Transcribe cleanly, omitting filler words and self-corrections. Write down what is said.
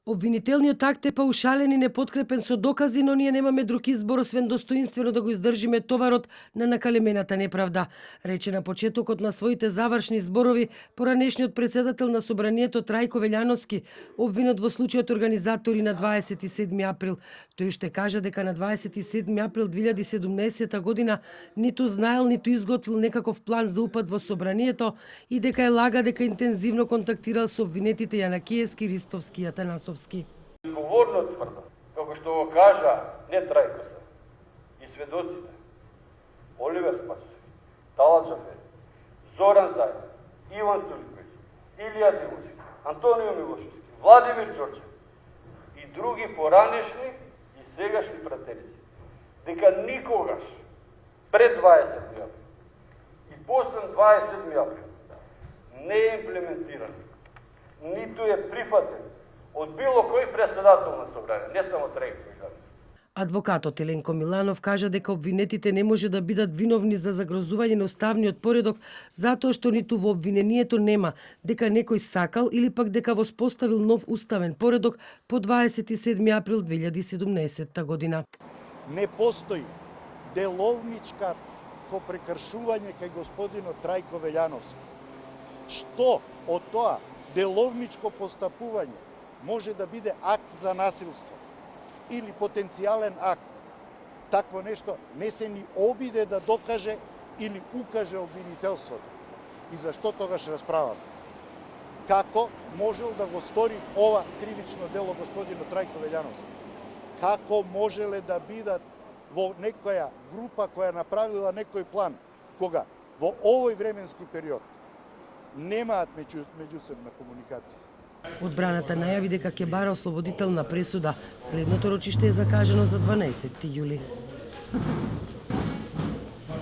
Обвинителниот акт е паушален и непоткрепен со докази, но ние немаме друг избор освен достоинствено да го издржиме товарот на накалемената неправда, рече на почетокот на своите завршни зборови поранешниот председател на Собранието Трајко Велјановски, обвинет во случајот организатори на 27 април. Тој уште кажа дека на 27 април 2017 година ниту знаел, ниту изготвил некаков план за упад во Собранието и дека е лага дека интензивно контактирал со обвинетите Јанакиевски, Ристовски и Атанасовски. Odgovorno tvrdo, kako što go kaža ne Trajko sam, i svedocite, Oliver Spasović, Talat Džafer, Zoran Zajev, Ivan Stoliković, Ilija Divučki, Antonio Miloševski, Vladimir Đorđev i drugi poranešni i сегашни пратеници, дека никогаш пред 27 април и после 27 април не е имплементиран, ниту е прифатен од било кој председател на Собрание, не само Трајко Велјановски. Адвокатот Еленко Миланов кажа дека обвинетите не може да бидат виновни за загрозување на уставниот поредок затоа што ниту во обвинението нема дека некој сакал или пак дека воспоставил нов уставен поредок по 27 април 2017 година. Не постои деловничка попрекршување кај господинот Трајко Велјановски. Што од тоа деловничко постапување може да биде акт за насилство или потенцијален акт, такво нешто не се ни обиде да докаже или укаже обвинителството. И зашто тогаш расправаме? Како можел да го стори ова кривично дело господинот Трајко Велјановски? Како можеле да бидат во некоја група која направила некој план, кога во овој временски период немаат меѓусебна комуникација? Одбраната најави дека ќе бара ослободителна пресуда. Следното рочиште е закажано за 12 јули.